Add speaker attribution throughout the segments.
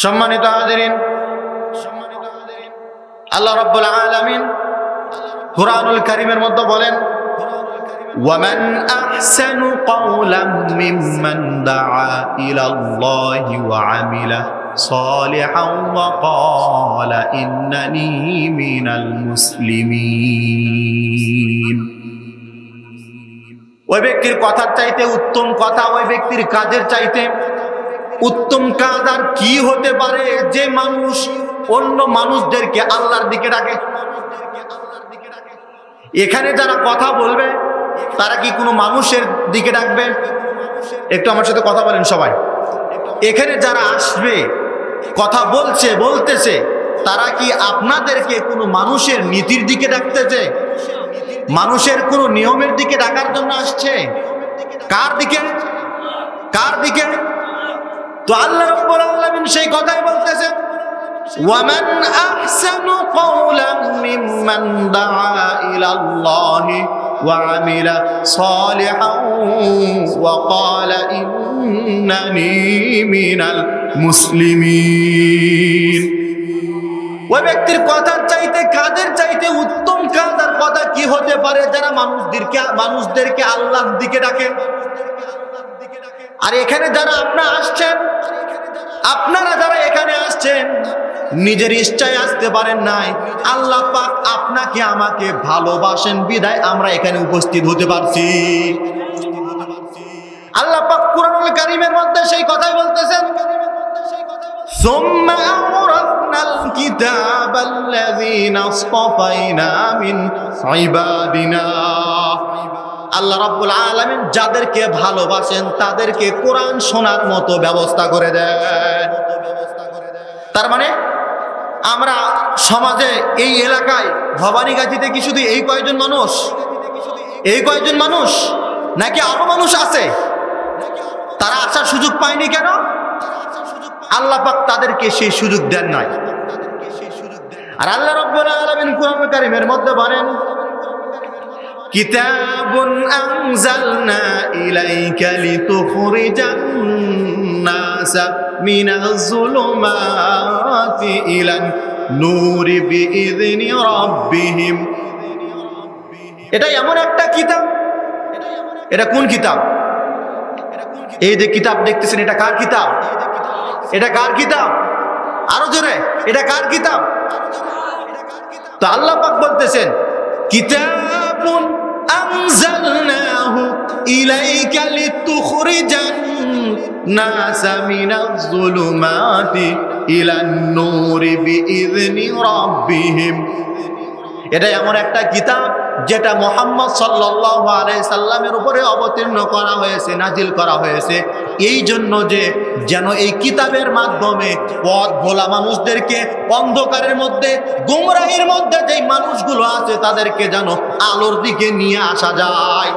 Speaker 1: সম্মানিত হাজিরিন, আল্লাহ রাব্বুল আলামিন কুরআনুল কারীমের মধ্যে বলেন, ওয়ামান আহসানু ক্বাওলাম মিম্মান দাআ ইলাল্লাহি ওয়া আমিলা সালিহান ওয়া ক্বালা ইন্নানি মিনাল মুসলিমিন। ওই ব্যক্তির কথার চাইতে উত্তম কথা, ওই ব্যক্তির কাজের চাইতে উত্তম কাজ আর কি হতে পারে যে মানুষ অন্য মানুষদেরকে আল্লাহর দিকে ডাকে। এখানে যারা কথা বলবে তারা কি কোনো মানুষের দিকে ডাকবে? একটু আমার সাথে কথা বলেন সবাই। এখানে যারা আসবে কথা বলতেছে তারা কি আপনাদেরকে কোনো মানুষের নীতির দিকে ডাকতেছে? মানুষের কোনো নিয়মের দিকে ডাকার জন্য আসছে? কার দিকে? কার দিকে? তো আল্লাহ রাব্বুল আলামিন সেই কথাই বলতেছেন, ওয়ামান আহসানু ক্বাওলাম মিম্মান দাআ ইলাল্লাহি ওয়া আমিলা সালিহান ওয়া ক্বালা ইন্নানি মিনাল মুসলিমিন। ওই ব্যক্তির কথার চাইতে কাজের চাইতে উত্তম কাজ আর কথা কি হতে পারে যারা মানুষদেরকে আল্লাহর দিকে ডাকে। আর এখানে যারা আপনারা যারা এখানে আসছেন নিজের ইচ্ছায় আসতে পারেন নাই, আল্লাহ পাক আপনাকে আমাকে ভালোবাসেন বিধায় আমরা এখানে উপস্থিত হতে পারছি। আল্লাহ পাক কুরআনুল কারীমের মধ্যে সেই কথাই বলতেছেন, সুম্মা আওরাসনাল কিতাবাল্লাযীনা আসতাফাইনা মিন ইবাদিনা। আল্লাহ রাব্বুল আলামিন যাদেরকে ভালোবাসেন তাদেরকে কোরআন শোনার মতো ব্যবস্থা করে দেন। তার মানে আমরা সমাজে এই এলাকায় ভবানীগাছিতে কি শুধু এই কয়েকজন মানুষ নাকি আরো মানুষ আছে? তারা আসার সুযোগ পায়নি কেন? আল্লাহ পাক তাদেরকে সেই সুযোগ দেন নাই। আর আল্লাহ রাব্বুল আলামিন কুরআনুল কারীমের মধ্যে বলেন, কিতাবুন আনজালনা ইলাইকা লিতুখরিজান নাসা মিনাজ যুলুমাতি ইলান নূরি বিইذনি রাব্বিহিম। এটা এমন একটা কিতাব। এটা কোন কিতাব? এই যে কিতাব দেখতেছেন, এটা কার কিতাব? এটা কার কিতাব? আরো জোরে, এটা কার কিতাব? তো আল্লাহ পাক বলতেছেন, কিতাবুন আনজালনাহু ইলাইকা লিতুখরিজান নাসা মিনাজ যুলুমাতি ইলান নূরি বিইذনি রাব্বিহিম। এটা এমন একটা কিতাব যেটা মুহাম্মদ সাল্লাল্লাহু আলাইহি সাল্লামের উপরে অবতীর্ণ করা হয়েছে, নাজিল করা হয়েছে এই জন্য যে যেন এই কিতাবের মাধ্যমে পথ ভোলা মানুষদেরকে, অন্ধকারের মধ্যে গুমরাহির মধ্যে যে মানুষগুলো আছে তাদেরকে যেন আলোর দিকে নিয়ে আসা যায়।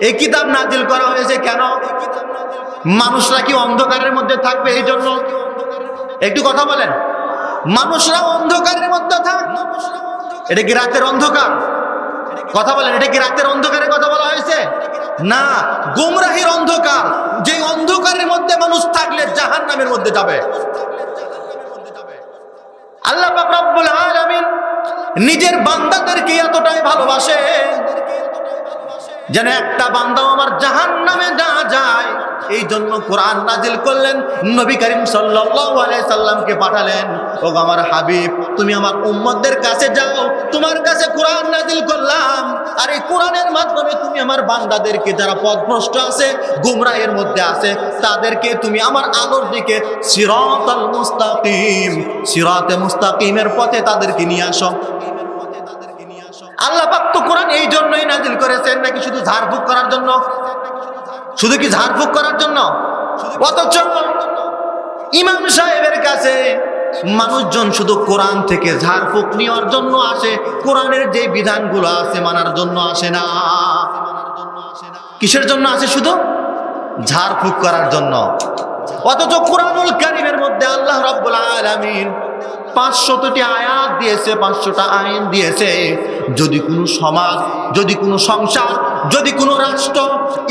Speaker 1: এই কিতাব নাজিল করা হয়েছে কেন? মানুষরা কি অন্ধকারের মধ্যে থাকবে এই জন্য? একটু কথা বলেন। মানুষরা অন্ধকারের মধ্যে থাক, এটা কি রাতের অন্ধকার? কথা বলেন, এটা কি রাতের অন্ধকারের কথা বলা হয়েছে? না, গুমরাহির অন্ধকার। যে অন্ধকারের মধ্যে মানুষ থাকলে জাহান্নামের মধ্যে যাবে। আল্লাহ পাক রব্বুল আলামিন নিজের বান্দাদেরকে এতটাই ভালোবাসে যেন একটা বান্দাও আমার জাহান্নামে না যায়। এই জন্য কোরআন নাজিল করলেন, নবী করিম সাল্লাল্লাহু আলাইহি সাল্লামকে পাঠালেন। ও আমার হাবিব, তুমি আমার উম্মতদের কাছে যাও, তোমার কাছে কোরআন নাজিল করলাম। আর এই কোরআনের মাধ্যমে তুমি আমার বান্দাদেরকে যারা পথভ্রষ্ট আছে, গুমরাহের মধ্যে আছে, তাদেরকে তুমি আমার আলোর দিকে সিরাতাল মুস্তাকিম, সিরাতে মুস্তাকিমের পথে তাদেরকে নিয়ে আসো। আল্লাহ পাক তো কোরআন এই জন্যই নাজিল করেছেন, নাকি শুধু ঝাড়ফুঁক করার জন্য? শুধু কি ঝাড়ফুঁক করার জন্য? অথচ ইমাম সাহেবের কাছে মানুষজন শুধু কোরআন থেকে ঝাড়ফুঁক নেওয়ার জন্য আসে, কোরআনের যে বিধানগুলো আছে মানার জন্য আসে না। কিসের জন্য আসে? শুধু ঝাড়ফুঁক করার জন্য। অথচ কুরআনুল কারীমের মধ্যে আল্লাহ রাব্বুল আলামিন 500টি আয়াত দিয়েছে, 500টা আইন দিয়েছে। যদি কোনো সমাজ, যদি কোনো সংসার, যদি কোনো রাষ্ট্র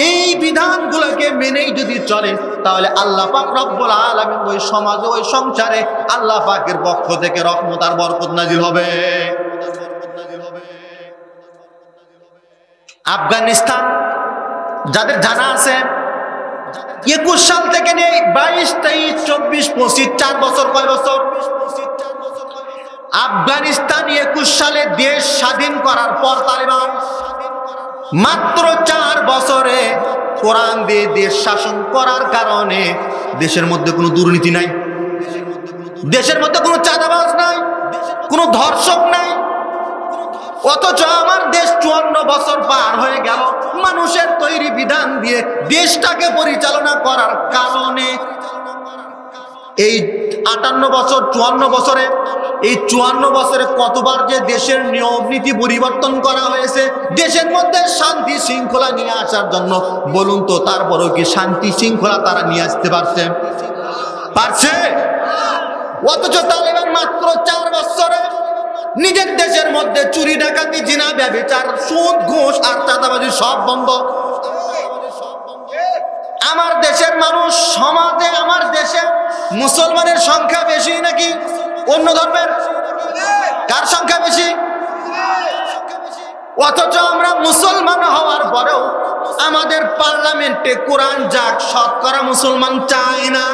Speaker 1: এই বিধানগুলোকে মেনেই যদি চলে, তাহলে আল্লাহ পাক রব্বুল আলামিন ওই সমাজে, ওই সংসারে আল্লাহ পাকের পক্ষ থেকে রহমত আর বরকত নাজিল হবে। আফগানিস্তান যাদের জানা আছে, 21 সাল থেকে নিয়ে 22, 23, 24, 25, 4 বছর, কয় বছর? আফগানিস্তান 21 সালে দেশ স্বাধীন করার পর তালিবান মাত্র 4 বছরে কোরআন দিয়ে দেশ শাসন করার কারণে দেশের মধ্যে কোনো দুর্নীতি নাই, দেশের মধ্যে কোনো চাঁদাবাজ নাই, কোনো ধর্ষক নাই। অথচ আমার দেশ 54 বছর পার হয়ে গেল মানুষের তৈরি বিধান দিয়ে দেশটাকে পরিচালনা করার কারণে। এই 58 বছর, 54 বছরে, এই 54 বছরে কতবার যে দেশের নিয়ম নীতি পরিবর্তন করা হয়েছে দেশের মধ্যে শান্তি শৃঙ্খলা নিয়ে আসার জন্য। বলুন তো, তারপরেও কি শান্তি শৃঙ্খলা তারা নিয়ে আসতে পারছে? পারছে? অথচ তালেবান মাত্র 4 বছরে নিজের দেশের মধ্যে চুরি, ডাকাতি, জিনা, ব্যভিচার, সুদ, ঘুষ আর চাঁদাবাজি সব বন্ধ। আমার দেশের মানুষ, সমাজে আমার দেশে মুসলমানের সংখ্যা বেশি নাকি অন্য ধর্মের? কার সংখ্যা বেশি? অথচ আমরা মুসলমান হওয়ার পরেও আমাদের পার্লামেন্টে কোরআন যাক, শতকরা মুসলমান চায় না।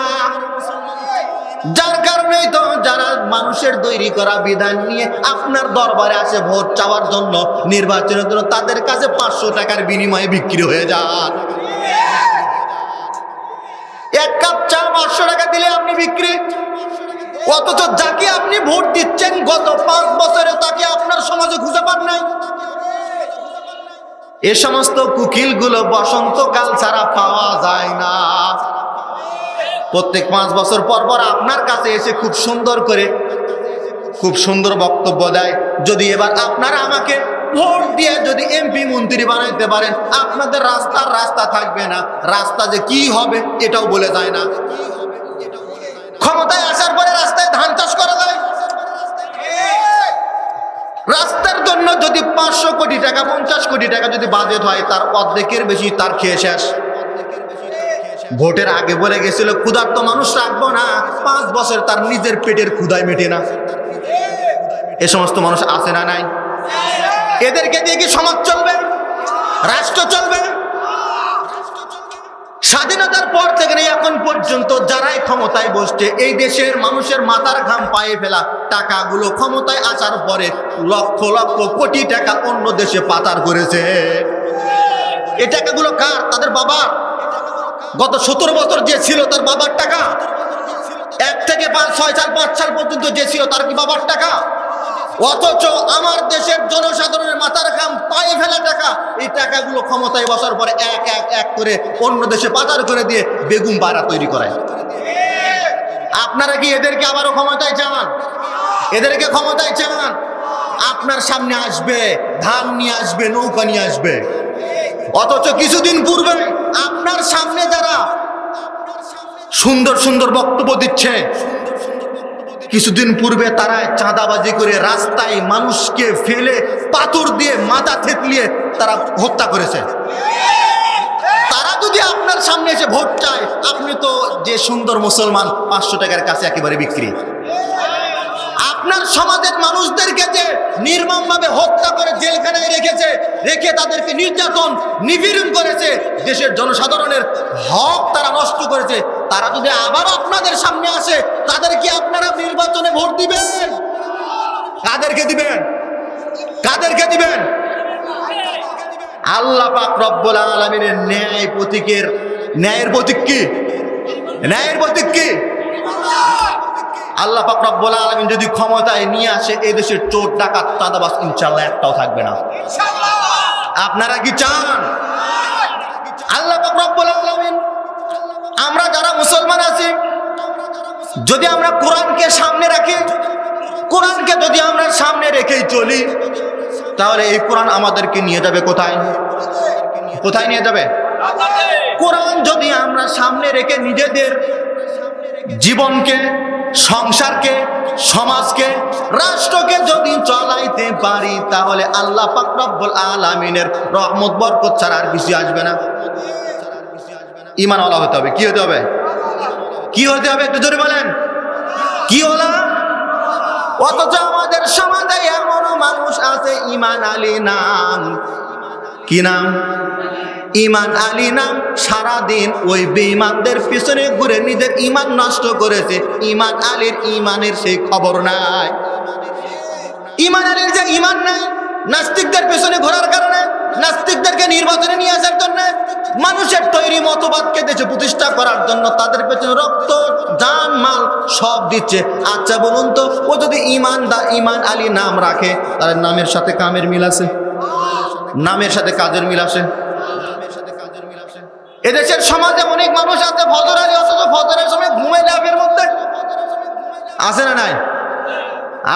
Speaker 1: যার কারণেই তো যারা মানুষের তৈরি করা বিধান নিয়ে আপনার দরবারে আসে ভোট চাওয়ার জন্য, নির্বাচনের জন্য, তাদের কাছে 500 টাকার বিনিময়ে বিক্রি হয়ে যান। 1 কাপ চা 500 টাকা দিলে আপনি বিক্রি। অথচ যাকে আপনি ভোট দিচ্ছেন গত 5 বছরে তাকে আপনার সমাজে খুঁজে পান নাই। এ সমস্ত কুকিলগুলো বসন্তকাল ছাড়া পাওয়া যায় না। প্রত্যেক 5 বছর পর পর আপনার কাছে এসে খুব সুন্দর করে, খুব সুন্দর বক্তব্য দেয়। যদি এবার আপনারা আমাকে ভোট দিয়ে যদি এমপি মন্ত্রী বানাইতে পারেন, আপনাদের রাস্তা থাকবে না। রাস্তা যে কি হবে এটাও বলে যায় না। ক্ষমতায় আসার পরে রাস্তায় ধান চাষ করা যায়। রাস্তার জন্য যদি 500 কোটি টাকা, 50 কোটি টাকা যদি বাজেট হয়, তার অর্ধেকের বেশি তার খেয়ে শেষ। ভোটের আগে বলে গেছিল ক্ষুধার্ত মানুষ রাখবো না, 5 বছর তার নিজের পেটের ক্ষুধায় মেটে না। এ সমস্ত মানুষ আছে না নাই? এদেরকে দিয়ে কি সমাজ চলবে? রাষ্ট্র চলবে? স্বাধীনতার পর থেকে এখন পর্যন্ত যারাই ক্ষমতায় বসছে, এই দেশের মানুষের মাথার ঘাম পায়ে ফেলা টাকাগুলো ক্ষমতায় আসার পরে লক্ষ লক্ষ কোটি টাকা অন্য দেশে পাচার করেছে। এই টাকাগুলো কার? তাদের বাবা। গত 17 বছর যে ছিল তার বাবার টাকা। 1 থেকে 6 সাল 5 সাল পর্যন্ত যে ছিল তার কি বাবার টাকা? অথচ আমার দেশের জনসাধারণের মাথার ঘাম পায়ে ফেলা টাকা, এই টাকাগুলো ক্ষমতায় বসার পরে এক করে অন্য দেশে পাচার করে দিয়ে বেগুন বাড়া তৈরি করায়। আপনারা কি এদেরকে আবারও ক্ষমতায় চান? এদেরকে ক্ষমতায় চান? আপনার সামনে আসবে, ধান নিয়ে আসবে, নৌকা নিয়ে আসবে। অথচ কিছুদিন পূর্বে আপনার সামনে যারা সুন্দর সুন্দর বক্তব্য দিচ্ছে, কিছুদিন পূর্বে তারা চাঁদাবাজি করে রাস্তায় মানুষকে ফেলে পাথর দিয়ে মাথা থেতলিয়ে তারা হত্যা করেছে। তারা যদি আপনার সামনে এসে ভোট চায়, আপনি তো যে সুন্দর মুসলমান 500 টাকার কাছে একেবারে বিক্রি। আপনার সমাজের মানুষদেরকে যে নির্মমভাবে হত্যা করে জেলখানায় রেখে তাদেরকে নির্যাতন নিপীড়ন করেছে, দেশের জনসাধারণের হক তারা নষ্ট করেছে, তারা যদি আবার আপনাদের সামনে আসে, তাদেরকে আপনারা নির্বাচনে ভোট দিবেন? কাদেরকে দিবেন? কাদেরকে দিবেন? আল্লাহ পাক রব্বুল আলামিনের ন্যায়ের প্রতীক কি? ন্যায়ের প্রতীক কি? আল্লাহ পাক রব্বুল আলামিন যদি ক্ষমতায় নিয়ে আসে, এই দেশের চোর, ডাকাত, চাঁদাবাজ ইনশাআল্লাহ একটাও থাকবে না। আপনারা কি চান? আল্লাহ পাক রব্বুল আলামিন, আমরা যারা মুসলমান আছি, যদি আমরা কোরআনকে সামনে রাখি, কোরআনকে যদি আমরা সামনে রেখেই চলি, তাহলে এই কোরআন আমাদেরকে নিয়ে যাবে কোথায়? কোথায় নিয়ে যাবে? কোরআন যদি আমরা সামনে রেখে নিজেদের জীবনকে, সংসারকে, সমাজকে, রাষ্ট্রকে যদি চালাইতে পারি তাহলে আল্লাহ পাক রব্বুল আলামিনের রহমত বরকত ছাড়া আর কিছু আসবে না। ঈমানওয়ালা হতে হবে। কি হতে হবে? কি হতে হবে একটু জোরে বলেন, কি হলো? অথচ আমাদের সমাজে এমনও মানুষ আছে ঈমান আলী নাম, কি নাম? ঈমান আলী নাম, সারাদিন ওই বেঈমানদের পিছনে ঘুরে নিজের ঈমান নষ্ট করেছে। ঈমান আলীর ঈমানের সেই খবর নাই। ঈমান আলীর যে ঈমান নাই, নাস্তিকদের পিছনে ঘোরার কারণে, নাস্তিকদেরকে নির্বাচনে নিয়ে আসার জন্য, মানুষের তৈরি মতবাদকে দেশে প্রতিষ্ঠা করার জন্য তাদের পেছনে রক্ত, জান, মাল সব দিচ্ছে। আচ্ছা বলুন তো, ও যদি ঈমান আলী নাম রাখে, তার নামের সাথে কামের মিল আছে? নামের সাথে কাজের মিল আছে? এদেশের সমাজে অনেক মানুষ আছে ফজর আলী, অথচ ফজরের সময় ঘুমে ল্যাবের মধ্যে। আছে না নাই?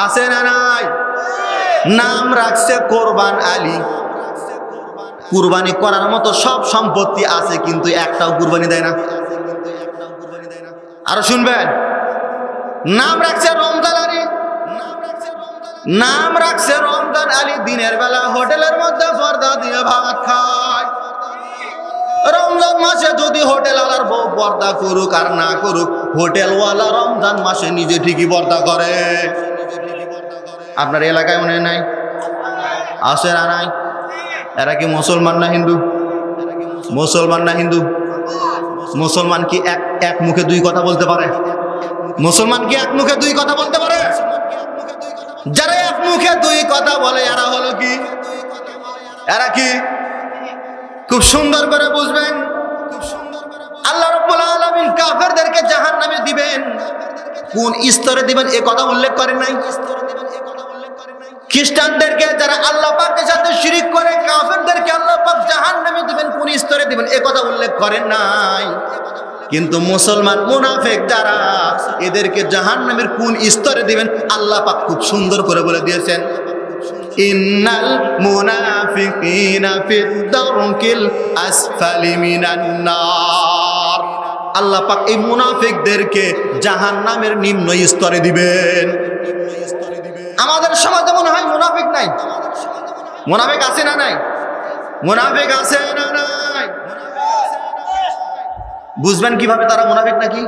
Speaker 1: আছে না নাই? নাম রাখছে কোরবান আলী, কুরবানি করার মতো সব সম্পত্তি আছে, কিন্তু একটাও কুরবানি দেয় না। আরো শুনবেন, নাম রাখছে রমজান আলী, নাম রাখছে রমজান আলী, দিনের বেলা হোটেলের মধ্যে পর্দা দিয়ে ভাত খায়। রমজান মাসে যদি হোটেল আলার বউ পর্দা করুক আর না করুক, হোটেলওয়ালা রমজান মাসে নিজে ঠিকই পর্দা করে। আপনার এলাকায় মনে নাই? আছে না নাই? এরা কি মুসলমান না হিন্দু? মুসলমান না হিন্দু? মুসলমান কি এক মুখে দুই কথা বলতে পারে? মুসলমান কি এক মুখে দুই কথা বলতে পারে? যারা এক মুখে দুই কথা বলে এরা হলো কি? এরা কি? খুব সুন্দর করে বুঝবেন, আল্লাহ রাব্বুল আলামিন কাফেরদেরকে জাহান্নামে দিবেন। কোন স্তরে দিবেন এ কথা উল্লেখ করেন নাই। খ্রিস্টানদেরকে, যারা আল্লাহ পাকের সাথে শিরিক করে, কাফেরদেরকে আল্লাহ পাক জাহান্নামে দিবেন, কোন স্তরে দিবেন এ কথা উল্লেখ করেন নাই। কিন্তু মুসলমান মুনাফিক যারা, এদেরকে জাহান্নামের কোন স্তরে দিবেন আল্লাহ পাক খুব সুন্দর করে বলে দিয়েছেন। ইন্নাল মুনাফিকিনা ফিদ দারকিল আসফালি মিনান নার। আল্লাহ পাক এই মুনাফিকদেরকে জাহান্নামের নিম্ন স্তরে দিবেন। আমাদের সমাজে মনে হয় মুনাফিক নাই। মুনাফিক আছে না নাই? মুনাফিক আছে না নাই? বুঝবেন কিভাবে তারা মুনাফিক নাকি?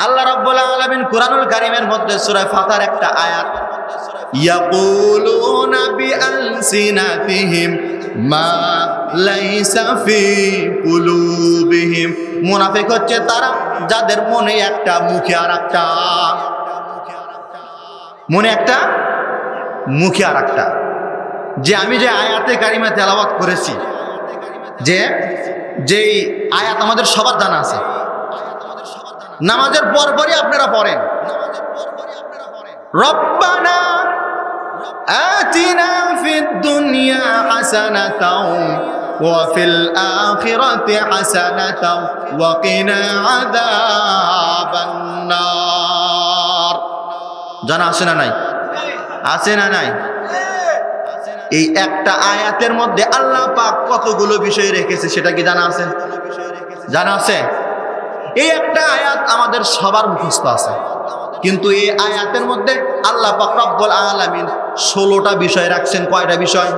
Speaker 1: আল্লাহ রাব্বুল আলামিন কুরআনুল কারীমের মধ্যে সূরা ফাতিহার একটা আয়াত, ইয়াকুলুনা বিআলসিনাতিহিম মা লাইসা ফি কুলুবিহিম। মুনাফিক হচ্ছে তারা যাদের মনে একটা, মুখে আর একটা। মনে একটা, মুখে আর একটা। যে আমি যে আয়াতে কারিমা তেলাওয়াত করেছি, যেই আয়াত আমাদের সবার জানা আছে, নামাজের পরপরই আপনারা পড়েন, রব্বানা আতিনা ফিদ দুনিয়া হাসানাতাও ওয়া ফিল আখিরাতি হাসানাতাও ওয়া কিনা আযাবান নার। জানা আছে না নাই? আছে না নাই? এই একটা আয়াতের মধ্যে আল্লাহ পাক কতগুলো বিষয় রেখেছে সেটা কি জানা আছে? জানা আছে? এই একটা আয়াত আমাদের সবার মুখস্থ আছে, কিন্তু এই আয়াতের মধ্যে আল্লাহ পাক রব্বুল আলামিন 16টা বিষয় রাখছেন। কয়টা বিষয়?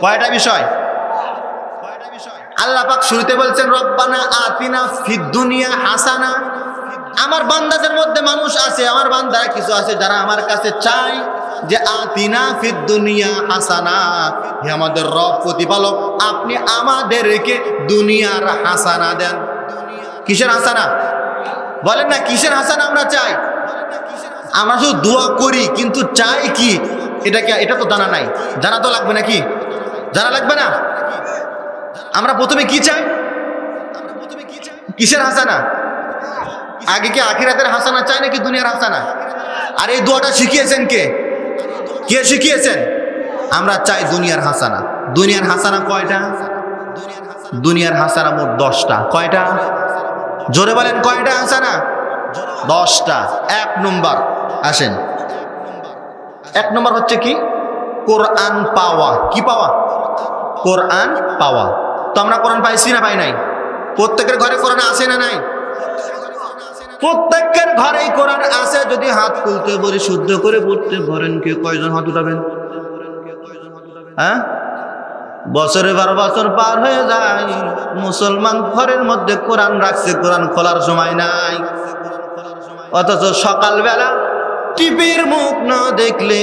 Speaker 1: কয়টা বিষয়? আল্লাহ পাক শুরুতে বলছেন রব্বানা আতিনা ফিদ দুনিয়া হাসানা। আমার বান্দাদের মধ্যে মানুষ আছে, আমার বান্দারা কিছু আছে যারা আমার কাছে চায় যে আতিনা ফিদ দুনিয়া হাসানা, হে আমাদের রব প্রতিপালক, আপনি আমাদেরকে দুনিয়ার হাসানা দেন। কিসের হাসানা? বলেন না, কিসের হাসানা আমরা চাই? আমরা শুধু দোয়া করি, কিন্তু চাই কি? এটা তো জানা নাই। জানা তো লাগবে নাকি? জানা লাগবে না? আমরা প্রথমে কি চাই? কিসের হাসানা? আগে কি আখিরাতের হাসানা চাই নাকি দুনিয়ার হাসানা? আর এই দোয়াটা শিখিয়েছেন কে? কে শিখিয়েছেন? আমরা চাই দুনিয়ার হাসানা। দুনিয়ার হাসানা কয়টা? দুনিয়ার হাসানা মোট 10টা। কয়টা? জোরে বলেন, কয়টা হাসানা? 10টা। 1 নম্বর আসেন। 1 নম্বর হচ্ছে কি? কোরআন পাওয়া। কি পাওয়া? কোরআন পাওয়া। তো আমরা কোরআন পাইছি না পাই নাই? প্রত্যেকের ঘরে কোরআন আছে না নাই? প্রত্যেকের ঘরেই কোরআন আছে। যদি হাত খুলতে বলি শুদ্ধ করে পড়তে পারেন কে কয়জন হাত উঠাবেন? হ্যাঁ, বছরে 12 বছর পার হয়ে যায়, মুসলমান ঘরের মধ্যে কোরআন রাখছে, কোরআন খোলার সময় নাই। অথচ সকালবেলা টিভির মুখ না দেখলে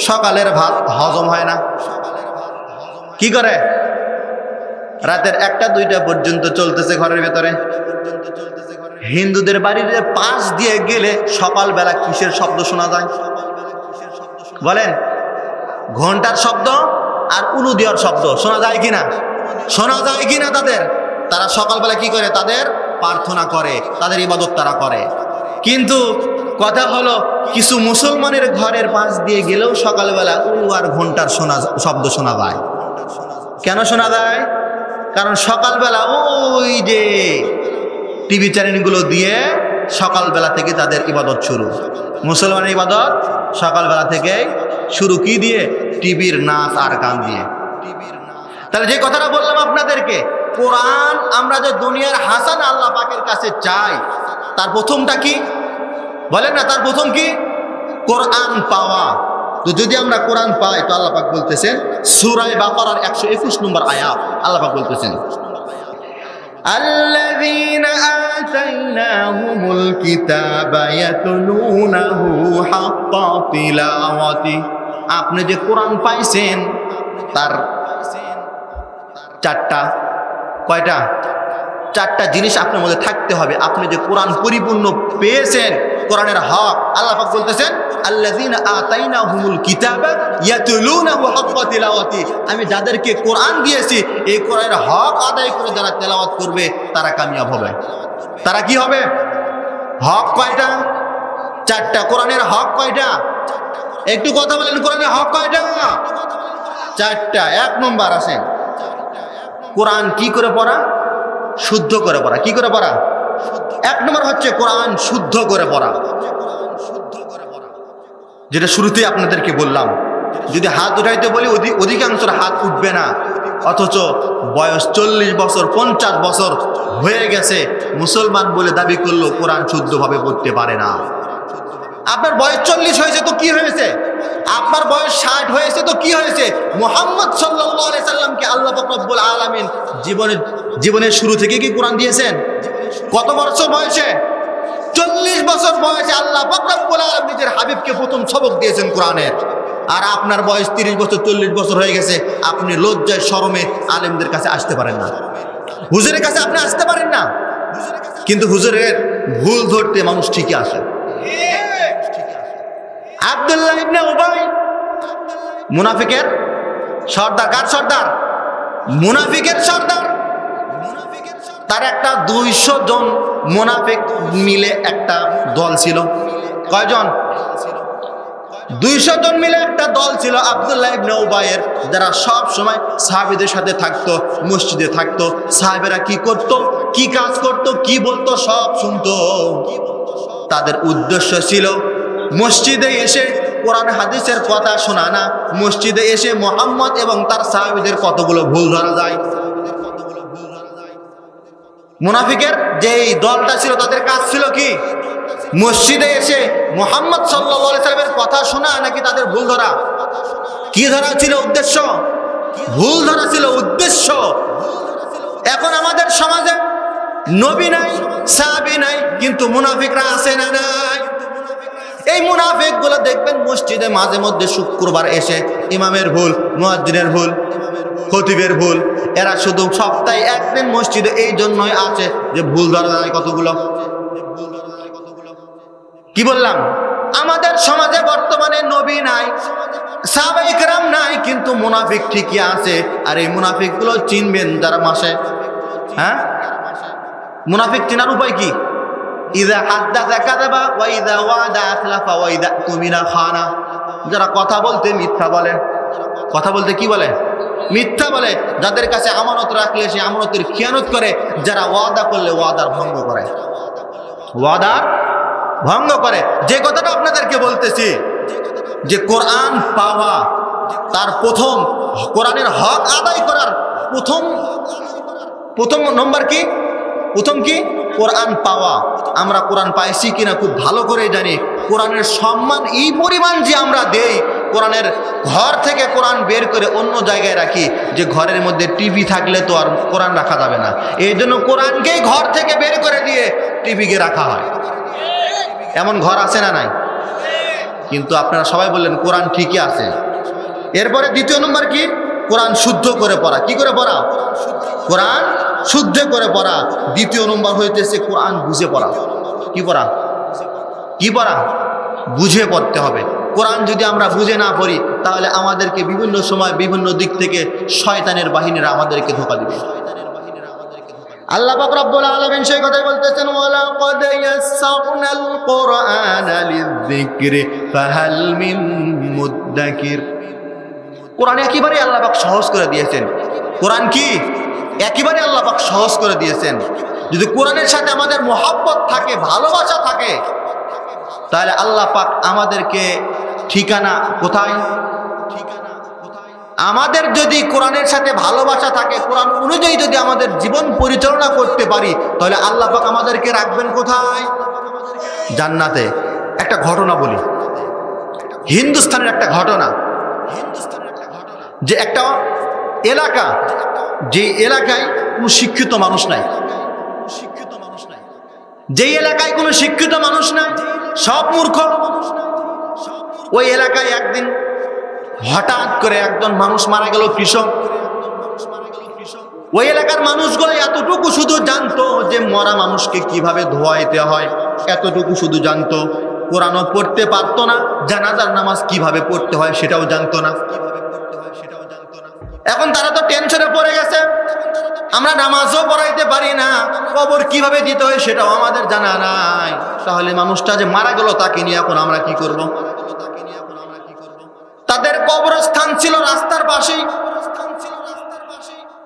Speaker 1: সকালের ভাত হজম হয় না। কি করে? রাতের 1টা 2টা পর্যন্ত চলতেছে ঘরের ভেতরে। হিন্দুদের বাড়ির পাশ দিয়ে গেলে সকালবেলা কিসের শব্দ শোনা যায় বলেন? ঘন্টার শব্দ আর উলু দেওয়ার শব্দ শোনা যায় কিনা? শোনা যায় কিনা? তারা সকালবেলা কি করে? তাদের প্রার্থনা করে, তাদের ইবাদত তারা করে। কিন্তু কথা হলো, কিছু মুসলমানের ঘরের পাশ দিয়ে গেলেও সকালবেলা উলু আর ঘন্টার শব্দ শোনা যায়। কেন শোনা যায়? কারণ সকালবেলা ওই যে টিভি চ্যানেলগুলো দিয়ে সকালবেলা থেকে তাদের ইবাদত শুরু। মুসলমানের ইবাদত সকালবেলা থেকে শুরু কি দিয়ে? টিভির নাচ আর গান দিয়ে। তাহলে যে কথাটা বললাম আপনাদেরকে, কোরআন আমরা যে দুনিয়ার হাসান আল্লাহ পাকের কাছে চাই, তার প্রথমটা কি বলেন না? তার প্রথম কি? কোরআন পাওয়া। তো যদি আমরা কোরআন পাই, তো আল্লাহ পাক বলতেছেন সূরা বাকারার 121 নম্বর আয়াত, আল্লাহ পাক বলতেছেন الذين آتيناهم الكتاب يتلونه حق تلاوته। আপনি যে কোরআন পাইছেন তার চারটা জিনিস আপনার মধ্যে থাকতে হবে। আপনি যে কোরআন পরিপূর্ণ পেয়েছেন, কোরআনের হক, আল্লাহ পাক বলতেছেন আল্লাযীনা আতাইনাহুমুল কিতাবা ইয়াতলুনাহু হাক্কা তিলাওয়াতি। আমি যাদেরকে কোরআন দিয়েছি, এই কোরআনের হক আদায় করে যারা তেলাওয়াত করবে তারা কামিয়াব হবে। তারা কি হবে? হক কয়টা? 4টা। কোরআনের হক কয়টা? একটু কথা বলেন, কোরআনের হক কয়টা? 4টা। 1 নম্বর আসেন, কোরআন কি করে পড়া? শুদ্ধ করে পড়া। কি করে পড়া? 1 নম্বর হচ্ছে কোরআন শুদ্ধ করে পড়া, যেটা শুরুতেই আপনাদেরকে বললাম। যদি হাত উঠাইতে বলি অধিকাংশের হাত উঠবে না, অথচ বয়স 40 বছর 50 বছর হয়ে গেছে, মুসলমান বলে দাবি করলেও কোরআন শুদ্ধভাবে পড়তে পারে না। আপনার বয়স 40 হয়েছে তো কি হয়েছে? আপনার বয়স 60 হয়েছে তো কি হয়েছে? মুহাম্মদ সাল্লাল্লাহু আলাইহি সাল্লামকে আল্লাহ পাক রব্বুল আলামিন জীবনের শুরু থেকে কি কোরআন দিয়েছেন? কত বছর বয়সে? 40 বছর বয়সে আল্লাহ পাক রব্বুল আলামিন নিজের হাবিবকে প্রথম সবক দিয়েছেন কোরআনের। আর আপনার বয়স 30 বছর 40 বছর হয়ে গেছে, আপনি লজ্জায় শরমে আলেমদের কাছে আসতে পারেন না, হুজুরের কাছে আপনি আসতে পারেন না। কিন্তু হুজুরের ভুল ধরতে মানুষ ঠিকই আসে। আব্দুল্লাহ ইবনে উবাই মুনাফিকের সর্দার। কার সর্দার? মুনাফিকের সর্দার। তার একটা 200 জন মুনাফিক মিলে একটা দল ছিল। কয়জন? 200 জন মিলে একটা দল ছিল আব্দুল্লাহ ইবনে উবাইয়ের, যারা সব সময় সাহাবীদের সাথে থাকতো, মসজিদে থাকতো। সাহাবেরা কি করত, কি কাজ করত, কি বলতো সব শুনতো। তাদের উদ্দেশ্য ছিল মসজিদে এসে কোরআন হাদিসের কথা শোনা না, মসজিদে এসে মুহাম্মদ এবং তার সাহাবীদের কতগুলো ভুল ধরা যায়। মুনাফিকের যেই দলটা ছিল তাদের কাজ ছিল কি? মসজিদে এসে মুহাম্মদ সাল্লাল্লাহু আলাইহি সাল্লামের কথা শোনা নাকি তাদের ভুল ধরা? কি ধরা ছিল উদ্দেশ্য? ভুল ধরা ছিল উদ্দেশ্য। এখন আমাদের সমাজে নবী নাই, সাহাবী নাই, কিন্তু মুনাফিকরা আছে না নাই? এই মুনাফিকগুলো দেখবেন মসজিদে মাঝে মধ্যে শুক্রবার এসে ইমামের ভুল, মুয়াজ্জিনের ভুল, খতিবের ভুল। এরা শুধু সপ্তাহে একদিন মসজিদে এই জন্যই আছে যে ভুল ধরা যায় কতগুলো। কি বললাম? আমাদের সমাজে বর্তমানে নবী নাই, সাহাবায়ে কেরাম নাই, কিন্তু মুনাফিক ঠিকই আছে। আর এই মুনাফিকগুলো চিনবেন যারা মাসে, হ্যাঁ, মুনাফিক চেনার উপায় কি? ইযা হাদাসা কাযাবা ওয়া ইযা ওয়াদা আখলাফা ওয়া ইযা তুমিনা খানা। যারা কথা বলতে মিথ্যা বলে। কথা বলতে কি বলে? মিথ্যা বলে। যাদের কাছে আমানত রাখলে সে আমানতের খিয়ানত করে। যারা ওয়াদা করলে ওয়াদার ভঙ্গ করে, ওয়াদার ভঙ্গ করে। যে কথাটা আপনাদেরকে বলতেছি যে কোরআন পাওয়া, তার প্রথম কোরআনের হক আদায় করার প্রথম নম্বর কি? প্রথম কি? কোরআন পাওয়া, আমরা কোরআন পাইছি কিনা খুব ভালো করে জানি। কোরআনের সম্মান এই পরিমাণ যে আমরা দেই, কোরআনের ঘর থেকে কোরআন বের করে অন্য জায়গায় রাখি, যে ঘরের মধ্যে টিভি থাকলে তো আর কোরআন রাখা যাবে না, এই জন্য কোরআনকেই ঘর থেকে বের করে দিয়ে টিভিকে রাখা হয়। এমন ঘর আছে না নাই? কিন্তু আপনারা সবাই বললেন কোরআন ঠিকই আছে। এরপরে দ্বিতীয় নম্বর কি? কোরআন শুদ্ধ করে পড়া। কি করে পড়া? কোরআন শুদ্ধ করে পড়া। দ্বিতীয় নম্বর হইতেছে কোরআন বুঝে পড়া। কি পড়া? কি পড়া? বুঝে পড়তে হবে। কোরআন যদি আমরা বুঝে না পড়ি, তাহলে আমাদেরকে বিভিন্ন সময় বিভিন্ন দিক থেকে শয়তানের বাহিনীরা আমাদেরকে ধোঁকা দিবে। আল্লাহ পাক রব্বুল আলামিন সেই কথাই বলতেছেন, ওয়ালা ক্বাদ ইয়াসসারনাল কুরআনা লিযিকরি ফাহাল মিন মুদ্দাকির। কোরআন একেবারে আল্লাহ পাক সহজ করে দিয়েছেন। কোরআন কি একেবারে আল্লাহ পাক সহজ করে দিয়েছেন। যদি কোরআনের সাথে আমাদের মহব্বত থাকে, ভালোবাসা থাকে, তাহলে আল্লাহ পাক আমাদেরকে ঠিকানা কোথায়? আমাদের যদি কোরআনের সাথে ভালোবাসা থাকে, কোরআন অনুযায়ী যদি আমাদের জীবন পরিচালনা করতে পারি, তাহলে আল্লাহ পাক আমাদেরকে রাখবেন কোথায়? জান্নাতে। একটা ঘটনা বলি, হিন্দুস্তানের একটা ঘটনা, যে একটা এলাকা, যে এলাকায় কোনো শিক্ষিত মানুষ নাই, যেই এলাকায় কোনো শিক্ষিত মানুষ নাই, সব মূর্খ, ওই এলাকায় একদিন হঠাৎ করে একজন মানুষ মারা গেল, কৃষক। ওই এলাকার মানুষগুলো এতটুকু শুধু জানতো যে মরা মানুষকে কিভাবে ধোয়াইতে হয়, এতটুকু শুধু জানতো। কোরআনও পড়তে পারতো না, জানাজার নামাজ কিভাবে পড়তে হয় সেটাও জানতো না। এখন তারা তো টেনশনে পড়ে গেছে, আমরা নামাজও পড়াইতে পারি না, কবর কিভাবে দিতে হয় সেটাও আমাদের জানা নাই, তাহলে মানুষটা যে মারা গেল তাকে নিয়ে এখন আমরা কি করব? তাদের কবরস্থান ছিল রাস্তার পাশেই।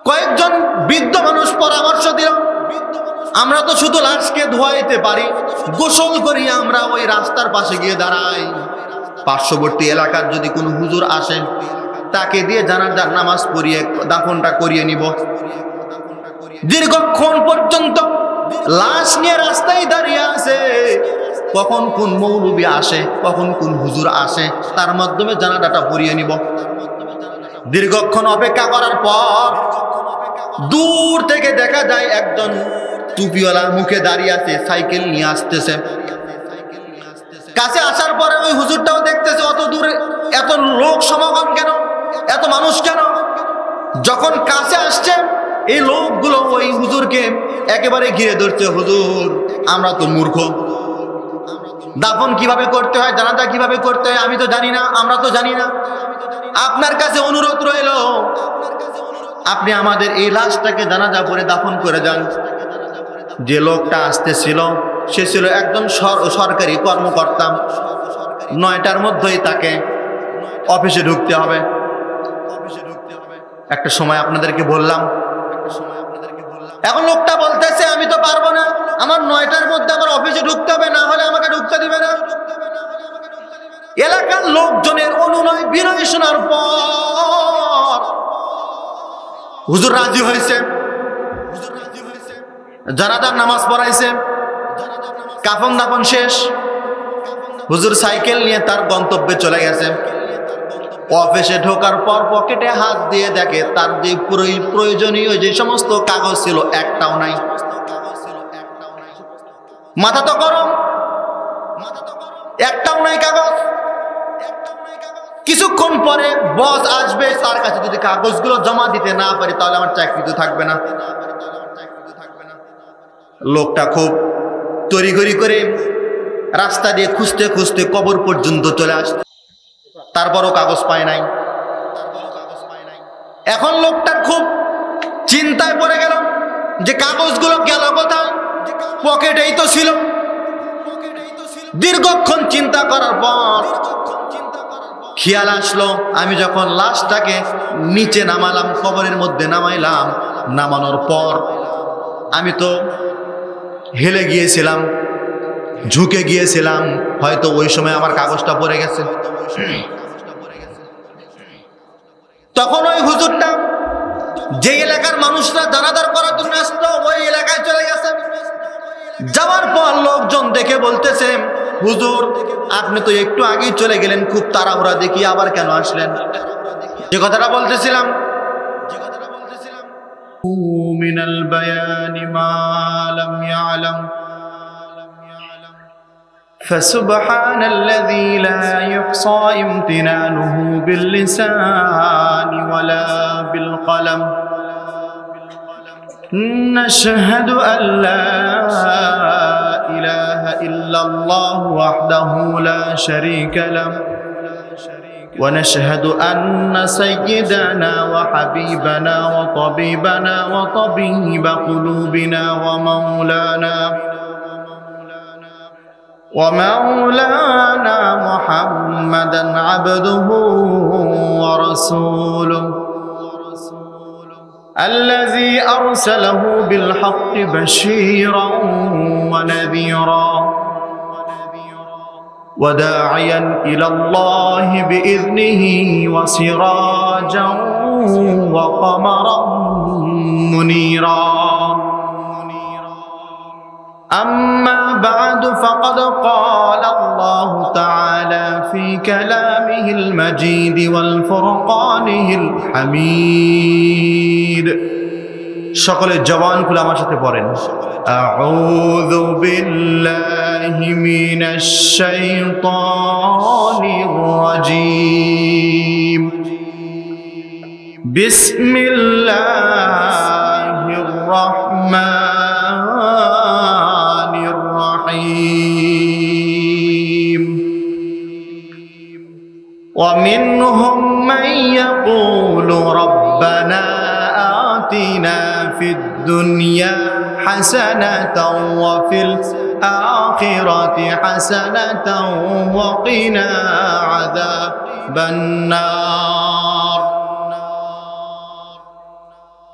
Speaker 1: কয়েকজন বৃদ্ধ মানুষ পরামর্শ দিল, আমরা তো শুধু লাশকে ধোয়াইতে পারি, গোসল করি আমরা ওই রাস্তার পাশে গিয়ে দাঁড়াই, পার্শ্ববর্তী এলাকার যদি কোনো হুজুর আসে তাকে দিয়ে জানাজার নামাজ পড়িয়ে দাফনটা করিয়ে নিব। দীর্ঘক্ষণ পর্যন্ত লাশ নিয়ে রাস্তায় দাঁড়িয়ে আছে, কখন কোন মৌলবী আসে, কখন কোন হুজুর আসে, তার মাধ্যমে জানাজাটা পড়িয়ে নিব। দীর্ঘক্ষণ অপেক্ষা করার পর দূর থেকে দেখা যায় একজন টুপিওয়ালা মুখে দাঁড়িয়ে আছে, সাইকেল নিয়ে আসতেছে। কাছে আসার পরে ওই হুজুরটাও দেখতেছে অত দূরে এত লোক সমাগম কেন, এত মানুষ কেন। যখন কাছে আসছে, এই লোকগুলো ওই হুজুরকে একেবারে ঘিরে ধরছে। হুজুর, আমরা তো মূর্খ, দাফন কিভাবে করতে হয়, জানাজা কিভাবে করতে হয় আমি তো জানি না, আমরা তো জানি না। আপনার কাছে অনুরোধ রইল, আপনি আমাদের এই লাশটাকে জানাজা পড়ে দাফন করে যান। যে লোকটা আসতেছিল সে ছিল একজন সরকারি কর্মকর্তা। 9টার মধ্যেই তাকে অফিসে ঢুকতে হবে। একটা সময় আপনাদেরকে বললাম, এখন লোকটা বলতেছে আমি তো পারবো না, আমার 9টার মধ্যে আমার অফিসে ঢুকতে হবে, না হলে আমাকে ঢুকতে দিবে না। এলাকার লোকজনের অনুনয় বিনয় শোনার পর হুজুর রাজি হয়েছে, জানাজার নামাজ পড়াইছে, কাফন দাফন শেষ। হুজুর সাইকেল নিয়ে তার গন্তব্যে চলে গেছে। অফিসে ঢোকার পর পকেটে হাত দিয়ে দেখে তার যে প্রয়োজনীয় যে সমস্ত কাগজ ছিল একটাও নাই। মাথা তো গরম, একটাও নাই কাগজ। কিছুক্ষণ পরে বস আসবে, তার কাছে যদি কাগজগুলো জমা দিতে না পারি তাহলে আমার চাকরি তো থাকবে না। লোকটা খুব তড়িঘড়ি করে রাস্তা দিয়ে খুঁজতে খুঁজতে কবর পর্যন্ত চলে আসছে, তারপরও কাগজ পায় নাই। এখন লোকটার খুব চিন্তায় পড়ে গেল যে কাগজগুলো গেল কোথায়, পকেটেই তো ছিল। দীর্ঘক্ষণ চিন্তা করার পর খেয়াল আসলো, আমি যখন লাশটাকে নিচে নামালাম, কবরের মধ্যে নামাইলাম, নামানোর পর আমি তো হেলে গিয়েছিলাম, ঝুঁকে গিয়েছিলাম, হয়তো ওই সময় আমার কাগজটা পড়ে গেছে। তখন ওই হুজুরটা যে এলাকার মানুষরা জানাজার করার জন্য আসতো ওই এলাকায় চলে গেছে। যাওয়ার পর লোকজন দেখে বলতেছে, হুজুর আপনি তো একটু আগেই চলে গেলেন, খুব তাড়াহুড়া দেখি আবার কেন আসলেন? যে কথাটা বলতেছিলাম, মিনাল বায়ানি মা লাম ইয়ালাম فسبحان الذي لا يحصى امتنانه باللسان ولا بالقلم نشهد أن لا إله إلا الله وحده لا شريك له ونشهد أن سيدنا وحبيبنا وطبيبنا وطبيب قلوبنا ومولانا محمدا عبده ورسوله الذي أرسله بالحق بشيرا ونذيرا وداعيا إلى الله بإذنه وسراجا وقمرا منيرا أما بعد فقد قال الله تعالى في كلامه المجيد والفرقانه الحميد সকলে জবান খুলে আমার সাথে পড়েন, আউযু বিল্লাহি মিনাশ শাইতানির রাজীম বিসমিল্লাহির রাহমানির রহিম ওয়া মিনহুম মান ইয়াকুলু রাব্বানা آتنا في الدنيا حسنة وفي الآخرة حسنة وقنا عذاب النار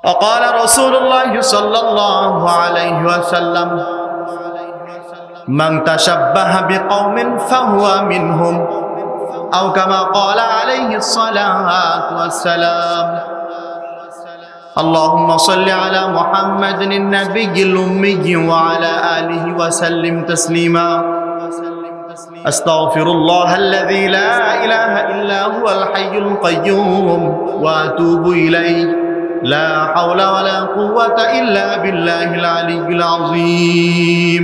Speaker 1: وقال رسول الله صلى الله عليه وسلم من تشبه بقوم فهو منهم أو كما قال عليه الصلاة والسلام اللهم صل على محمد النبي الأمي وعلى آله وسلم تسليما أستغفر الله الذي لا إله إلا هو الحي القيوم وأتوب إليه لا حول ولا قوة إلا بالله العلي العظيم